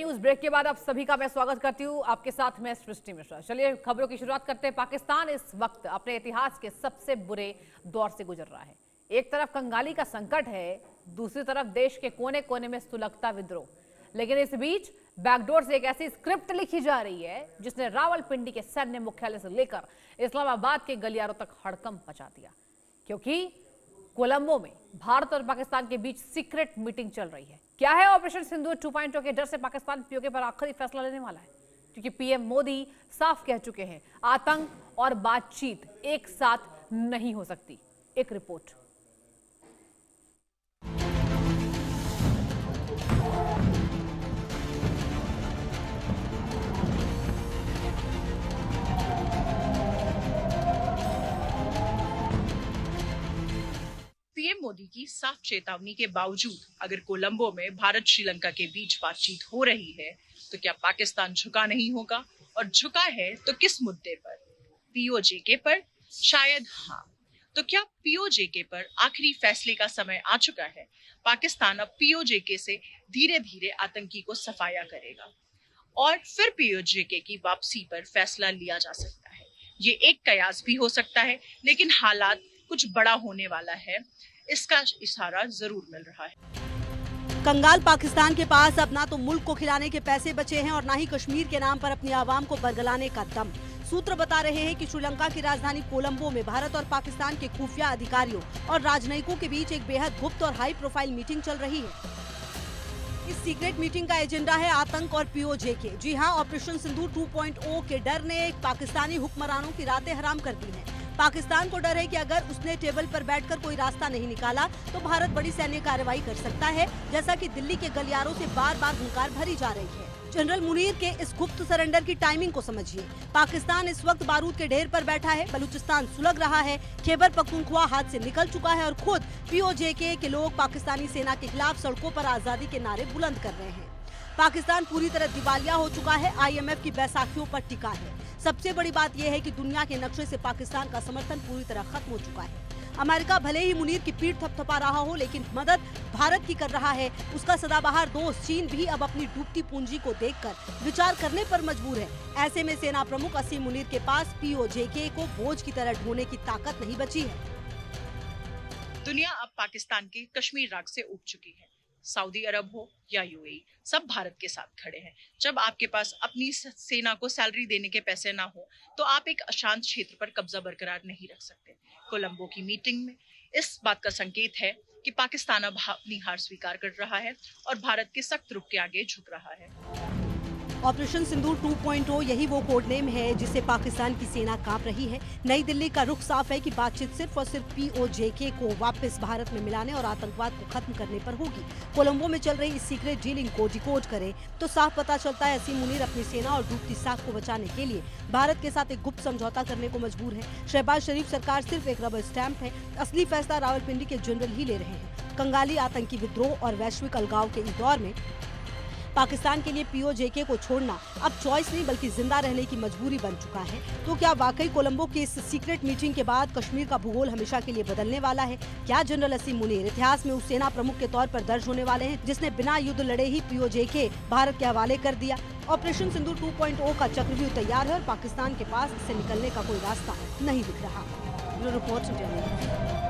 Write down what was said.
News break के बाद आप सभी का मैं स्वागत करती हूँ। आपके साथ मैं सृष्टि मिश्रा। चलिए खबरों की शुरुआत करते हैं। पाकिस्तान इस वक्त अपने इतिहास के सबसे बुरे दौर से गुजर रहा है। एक तरफ कंगाली का संकट है, दूसरी तरफ देश के कोने कोने में सुलगता विद्रोह। लेकिन इस बीच बैकडोर से एक ऐसी स्क्रिप्ट लिखी जा रही है जिसने रावलपिंडी के सैन्य मुख्यालय से लेकर इस्लामाबाद के गलियारों तक हड़कंप मचा दिया, क्योंकि कोलंबो में भारत और पाकिस्तान के बीच सीक्रेट मीटिंग चल रही है। क्या है ऑपरेशन सिंदूर 2.0 के डर से पाकिस्तान पीओके पर आखिरी फैसला लेने वाला है, क्योंकि पीएम मोदी साफ कह चुके हैं आतंक और बातचीत एक साथ नहीं हो सकती। एक रिपोर्ट। पीएम मोदी की साफ चेतावनी के बावजूद अगर कोलंबो में भारत श्रीलंका के बीच बातचीत हो रही है तो क्या पाकिस्तान झुका नहीं होगा? और झुका है तो किस मुद्दे पर? पीओजेके पर? शायद हाँ। तो क्या पीओजेके पर आखिरी फैसले का समय आ चुका है? पाकिस्तान अब पीओजेके से धीरे धीरे आतंकी को सफाया करेगा और फिर पीओजेके की वापसी पर फैसला लिया जा सकता है। ये एक कयास भी हो सकता है, लेकिन हालात कुछ बड़ा होने वाला है, इसका इशारा जरूर मिल रहा है। कंगाल पाकिस्तान के पास अब ना तो मुल्क को खिलाने के पैसे बचे हैं और ना ही कश्मीर के नाम पर अपनी आवाम को बरगलाने का दम। सूत्र बता रहे हैं कि श्रीलंका की राजधानी कोलंबो में भारत और पाकिस्तान के खुफिया अधिकारियों और राजनयिकों के बीच एक बेहद गुप्त और हाई प्रोफाइल मीटिंग चल रही है। इस सीक्रेट मीटिंग का एजेंडा है आतंक और पीओजेके। जी हां, ऑपरेशन सिंदूर 2.0 के डर ने पाकिस्तानी हुक्मरानों की रातें हराम कर दी हैं। पाकिस्तान को डर है कि अगर उसने टेबल पर बैठकर कोई रास्ता नहीं निकाला तो भारत बड़ी सैन्य कार्रवाई कर सकता है, जैसा कि दिल्ली के गलियारों से बार बार हुंकार भरी जा रही है। जनरल मुनीर के इस गुप्त सरेंडर की टाइमिंग को समझिए। पाकिस्तान इस वक्त बारूद के ढेर पर बैठा है, बलूचिस्तान सुलग रहा है, खैबर पख्तूनख्वा हाथ से निकल चुका है और खुद पीओजेके के लोग पाकिस्तानी सेना के खिलाफ सड़कों पर आजादी के नारे बुलंद कर रहे हैं। पाकिस्तान पूरी तरह दिवालिया हो चुका है, IMF की बैसाखियों पर टिका है। सबसे बड़ी बात यह है कि दुनिया के नक्शे से पाकिस्तान का समर्थन पूरी तरह खत्म हो चुका है। अमेरिका भले ही मुनीर की पीठ थपथपा रहा हो, लेकिन मदद भारत की कर रहा है। उसका सदाबहार दोस्त चीन भी अब अपनी डूबती पूंजी को देखकर विचार करने पर मजबूर है। ऐसे में सेना प्रमुख असीम मुनीर के पास पीओजेके को बोझ की तरह ढोने की ताकत नहीं बची है। दुनिया अब पाकिस्तान के कश्मीर राग से उब चुकी है। सऊदी अरब हो या यूएई, सब भारत के साथ खड़े हैं। जब आपके पास अपनी सेना को सैलरी देने के पैसे ना हो तो आप एक अशांत क्षेत्र पर कब्जा बरकरार नहीं रख सकते। कोलंबो की मीटिंग में इस बात का संकेत है कि पाकिस्तान अब अपनी हार स्वीकार कर रहा है और भारत के सख्त रुख के आगे झुक रहा है। ऑपरेशन सिंदूर 2.0 यही वो कोड नेम है जिसे पाकिस्तान की सेना कांप रही है। नई दिल्ली का रुख साफ है कि बातचीत सिर्फ और सिर्फ पीओजेके को वापस भारत में मिलाने और आतंकवाद को खत्म करने पर होगी। कोलंबो में चल रही इस सीक्रेट डीलिंग को डिकोड करें तो साफ पता चलता है असीम मुनीर अपनी सेना और डूबती साख को बचाने के लिए भारत के साथ एक गुप्त समझौता करने को मजबूर है। शहबाज शरीफ सरकार सिर्फ एक रबर स्टैंप है। असली फैसला रावलपिंडी के जनरल ही ले रहे हैं। कंगाली आतंकी विद्रोह और वैश्विक अलगाव के इस दौर में पाकिस्तान के लिए पीओजेके को छोड़ना अब चॉइस नहीं बल्कि जिंदा रहने की मजबूरी बन चुका है। तो क्या वाकई कोलंबो की इस सीक्रेट मीटिंग के बाद कश्मीर का भूगोल हमेशा के लिए बदलने वाला है? क्या जनरल असीम मुनीर इतिहास में उस सेना प्रमुख के तौर पर दर्ज होने वाले हैं जिसने बिना युद्ध लड़े ही पीओजेके भारत के हवाले कर दिया? ऑपरेशन सिंदूर 2.0 का चक्रव्यूह तैयार है और पाकिस्तान के पास इससे निकलने का कोई रास्ता नहीं दिख रहा। Bureau report.